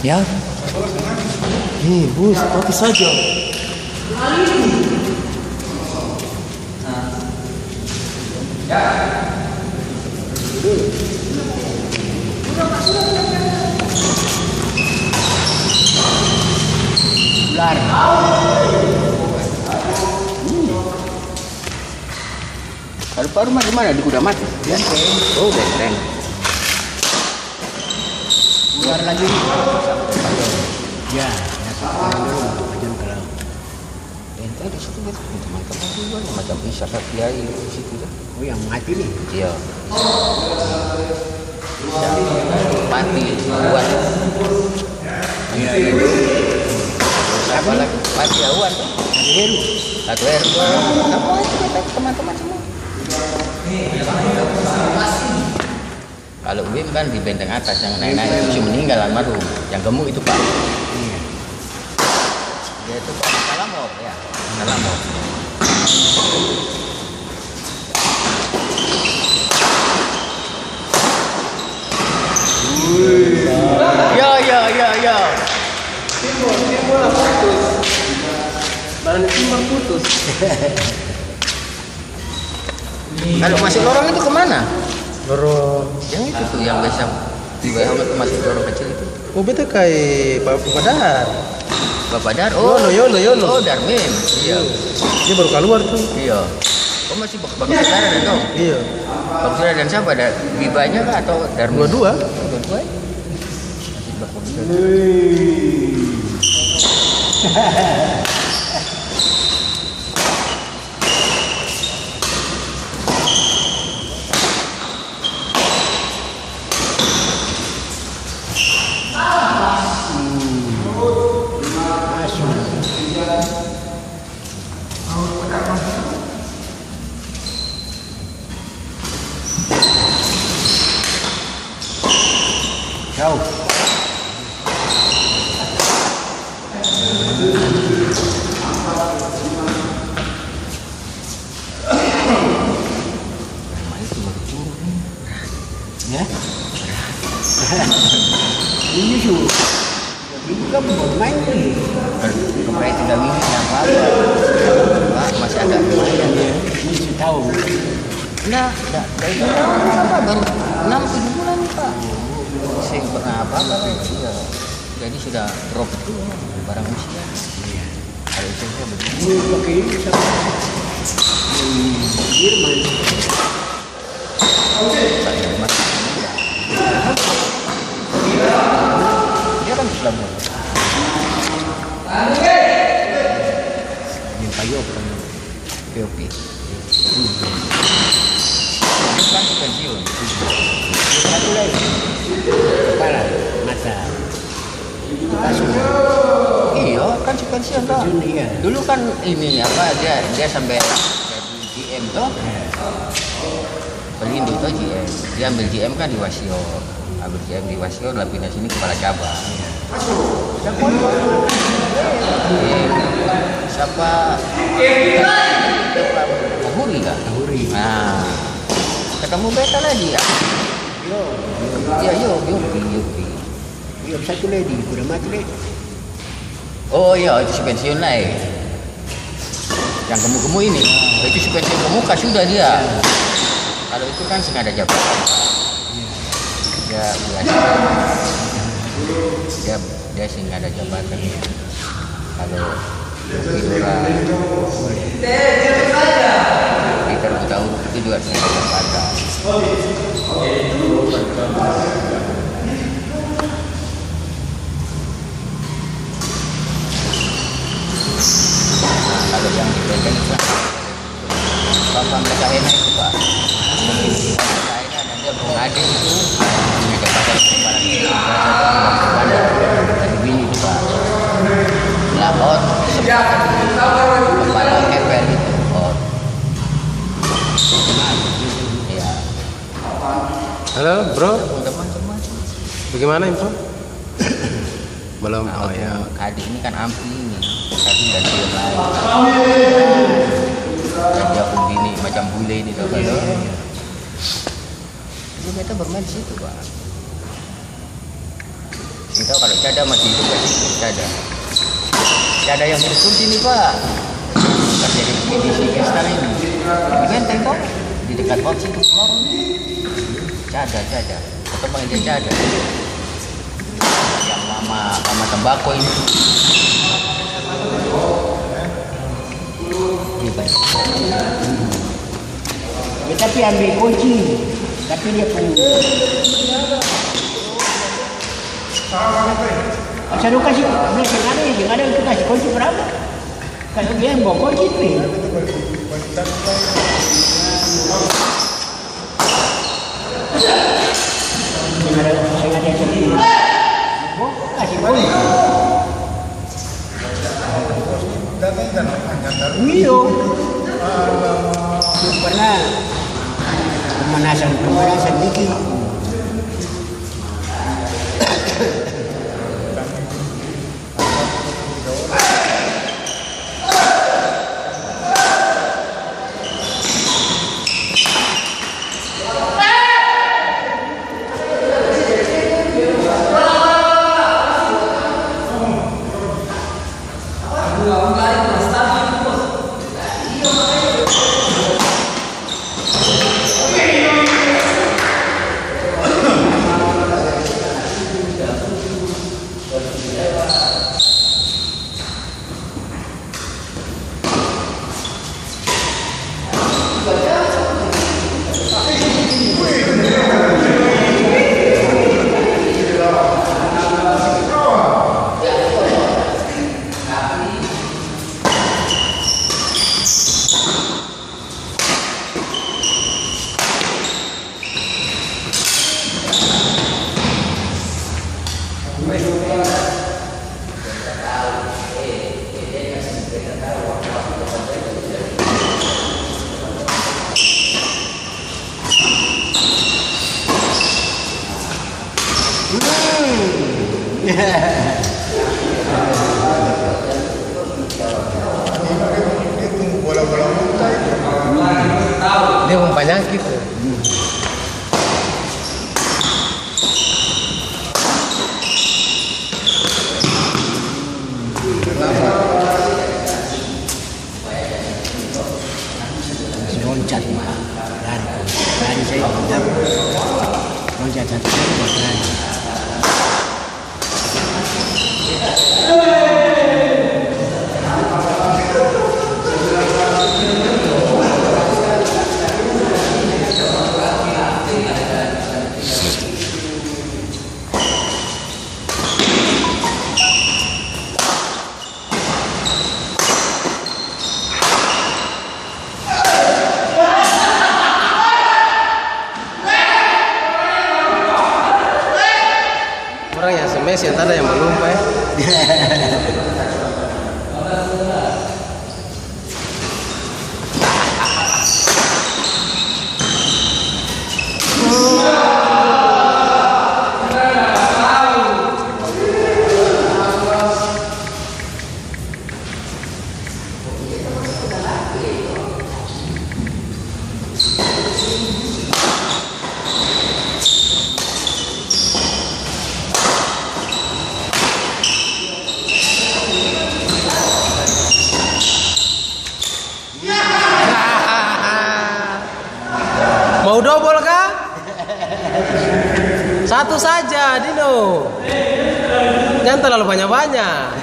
Ya. Nih, bus, tapi saja. Ular. Paru-paru mah di mana? Di kuda mati. Oh, benteng. Ular lagi. Ya, macam kalau Benteng di situ gitu. Macam juga, macam isyarat kiai di situ. oh yang mati nih. Iya. Mati awan. Iya, iya. Siapa lagi? Mati awan tuh. Ada Heru. Satu R. Kamu aja kita teman-teman semua. Kalau Wim kan di benteng atas yang naik-naik itu meninggal almarhum. Yang gemuk itu Pak. Iya. Dia itu Pak Salamor ya. Salamor. Ya. Timbul lah putus. Bahan timbul putus. Kalau masuk lorong itu kemana? Lorong. Yang itu tuh yang biasa di WH itu masuk lorong kecil itu. Oh beta kayak Pak Padar. Bapak Dar. Yono. Oh Darmin. Iya. Dia baru keluar tuh. Iya. Oh masih bagus saudara dan dong. Iya. Bagus saudara dan siapa? Ada Bibanya kah atau Darmin? Dua-dua. Dua-dua. Masih bagus saudara. Jauh. Ya. Ini tuh. Ini kan bermain nih. Kemarin sudah minggu apa? Pak masih agak lumayan ya. Ini tahu. Nah, dari apa baru 6-7 bulan Pak. Saya pernah apa-apa ya. Jadi sudah drop itu barang usia. Kalau itu saya begitu. Ini pakai ini sama. Jerman. Saya masih. Dia kan Islam. Yang kayu apa? POP. Dia kan pensiun. Satu lagi. Kepala, mata. Kasur. Iya, kan si pensiun toh. Iya. Dulu kan ini apa dia sampai jadi GM toh. Pelindung toh GM. Dia ambil GM kan di Wasio. Ambil GM di Wasio, lah pindah sini kepala cabang. Siapa? Siapa? Kahuri kah? Kahuri. Nah, ketemu beta lagi ya. Yo. Iya, Yopi. Yo satu lagi, udah mati lagi. Oh iya, itu si pensiun naik. Yang gemuk-gemuk ini, itu si pensiun pemuka sudah dia. Kalau itu kan sengaja jabatan. Dia biasa. Dia sengaja jabatan. Kalau Idora, Peter Butaur itu juga sengaja jabatan. Kalau yang di benteng itu Bapak mereka enak itu Pak. Mereka enak dan dia mengadik itu punya jabatan kepala dari bini itu Pak. Lapor kepala KPR itu Pak. Iya. Halo bro, Teman-teman. bagaimana info? Belum. Nah, Oh ya. Kadi ini kan ampi ini. Kadi dan dia lain. Dan dia pun bini macam bule ini tuh kalau. Dulu kita bermain di situ Pak. Kita kalau Cada masih hidup gak sih? Cada yang hidup sini Pak. Bukan jadi di Gestar ini. Di Benteng toh, di dekat Hots itu keluar. Cada. Ketemu yang dia Cada. Yang mama tembakau ini. Ya, tapi ambil kunci. Tapi dia penuh. Saya kasih, yang ada itu kasih kunci berapa? Kalau dia yang bawa kunci itu. Saya ada sendiri. Kasih kunci. Iya. Pernah pemanasan dikit. Dia penyakit. Loncat lari saya tidak loncat satu lari. Orang yang semes yang ada yang belum Pak. Mau double kah? Satu saja, Dino. Jangan terlalu banyak-banyak.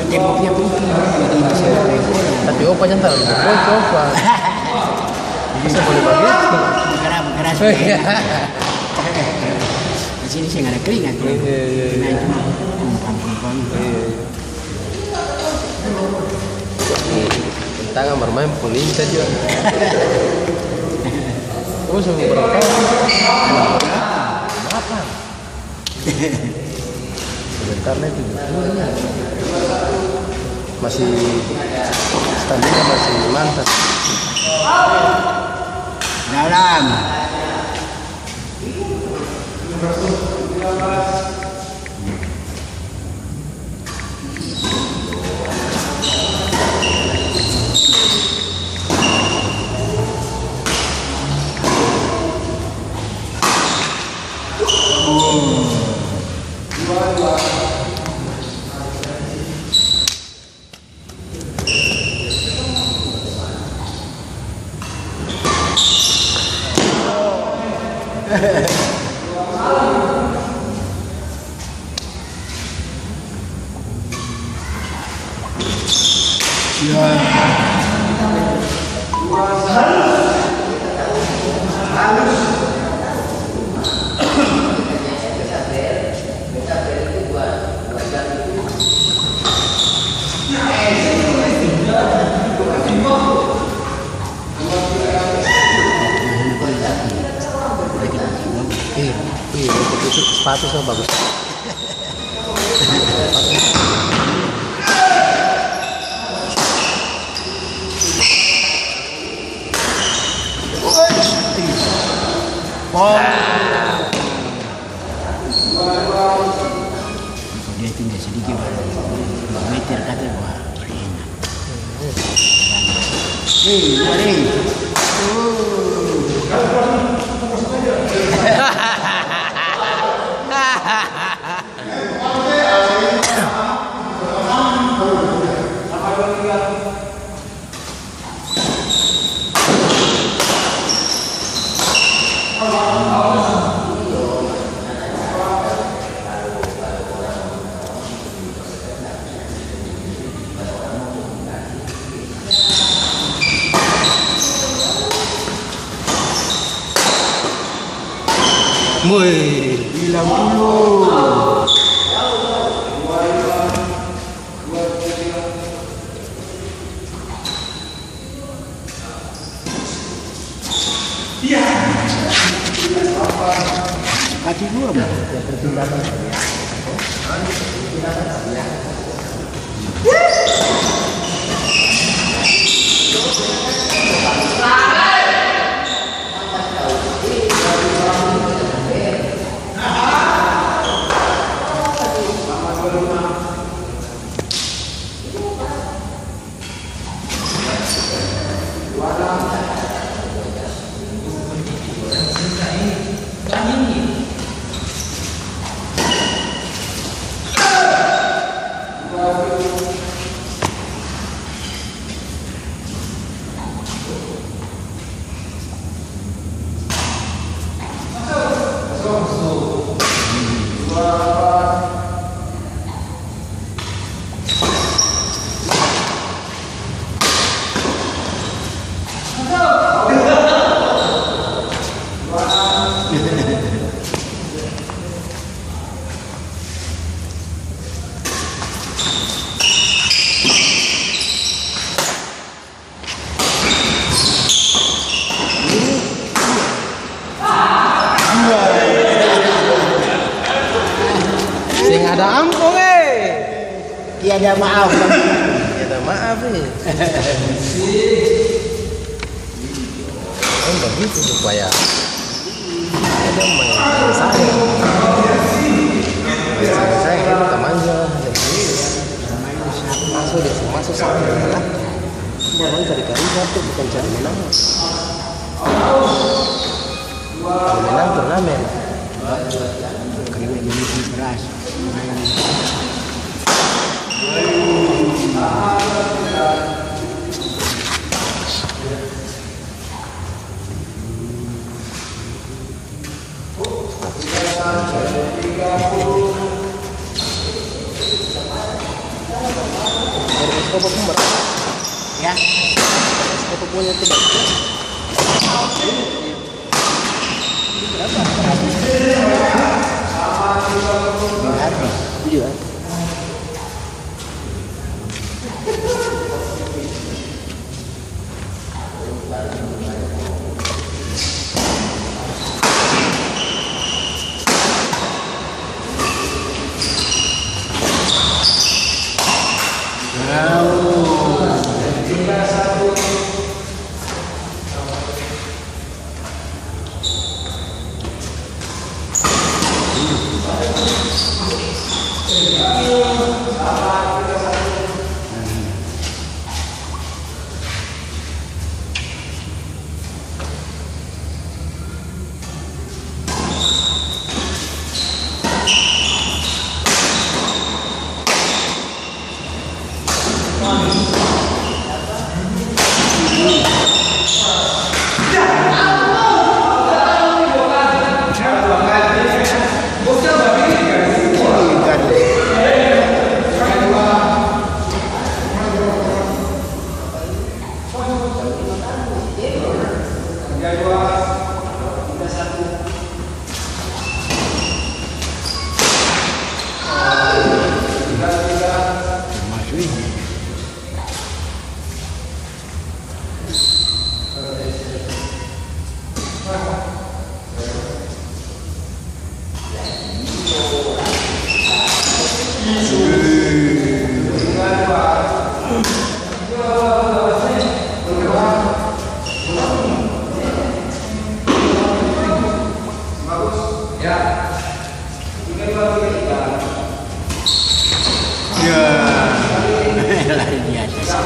Temboknya putih, jadi bisa main bola. Tapi opa jangan terlalu bocor, opa. Bisa boleh begitu. Bergerak. Oh, iya. Masih sini saya nggak ada keringat. Nah itu kumpang-kumpang. Tangan bermain polinta juga. Oh sama berapa? Berapa? Sebentar lagi. Masih standingnya masih mantap. Dalam. Itu sepatu sama bagus. Dia tinggal sedikit baru 2 meter kata wah enak. Mari. Wih, Bilang dulu. Kaki gua mah ya pertimbangan. sing ada ampun Tiada maaf. Tiada maaf begitu supaya ada main saya ini kemanja masuk sana orang cari-cari satu bukan cari menang kalau menang turnamen Karena ini keras. Ya, foto punya tidak Iya. Luar biasa.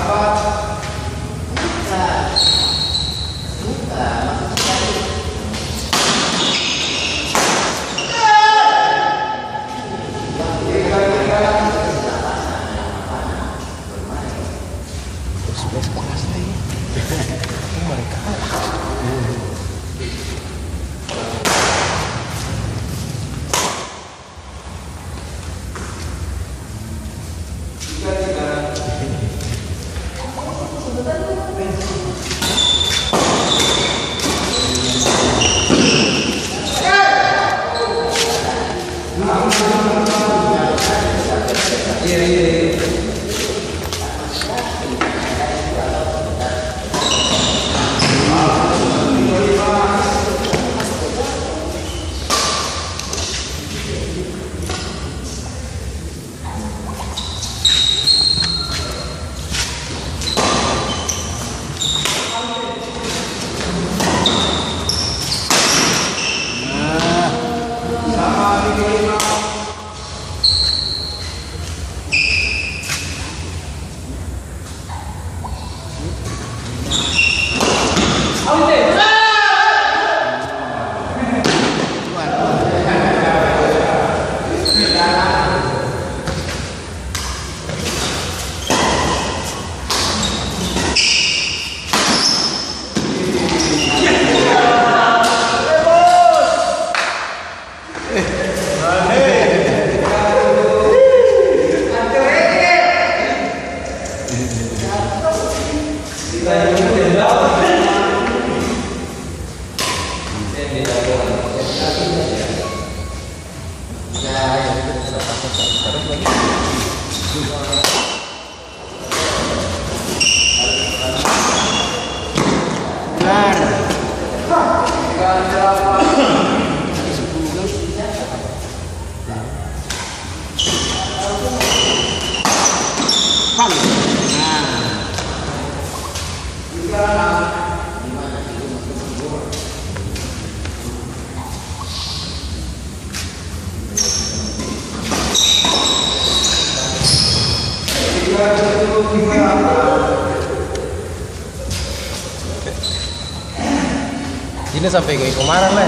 Ini sampai gue kemarin lah.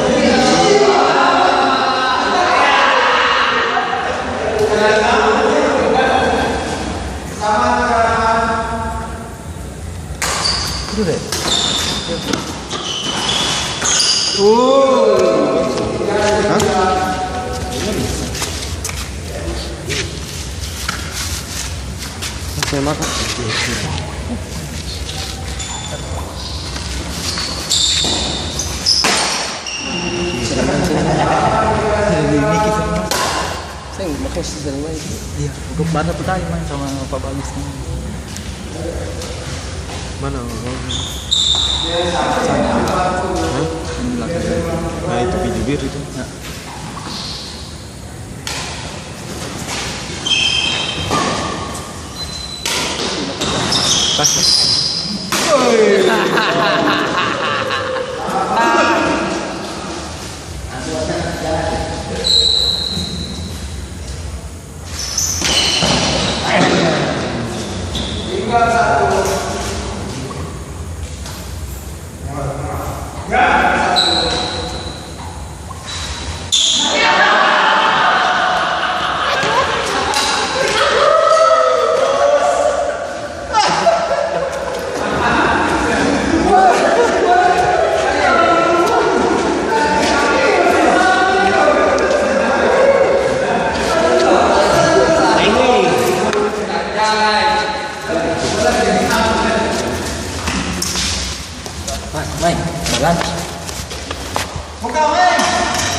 Itu deh. Saya makan. Saya pakai season lain. Iya, untuk mana tuh tadi main sama Pak Bagus nih. Mana? Sana. Hah? Yang belakang. Nah itu biju biru itu. Ya. Kasih. Main, jalan.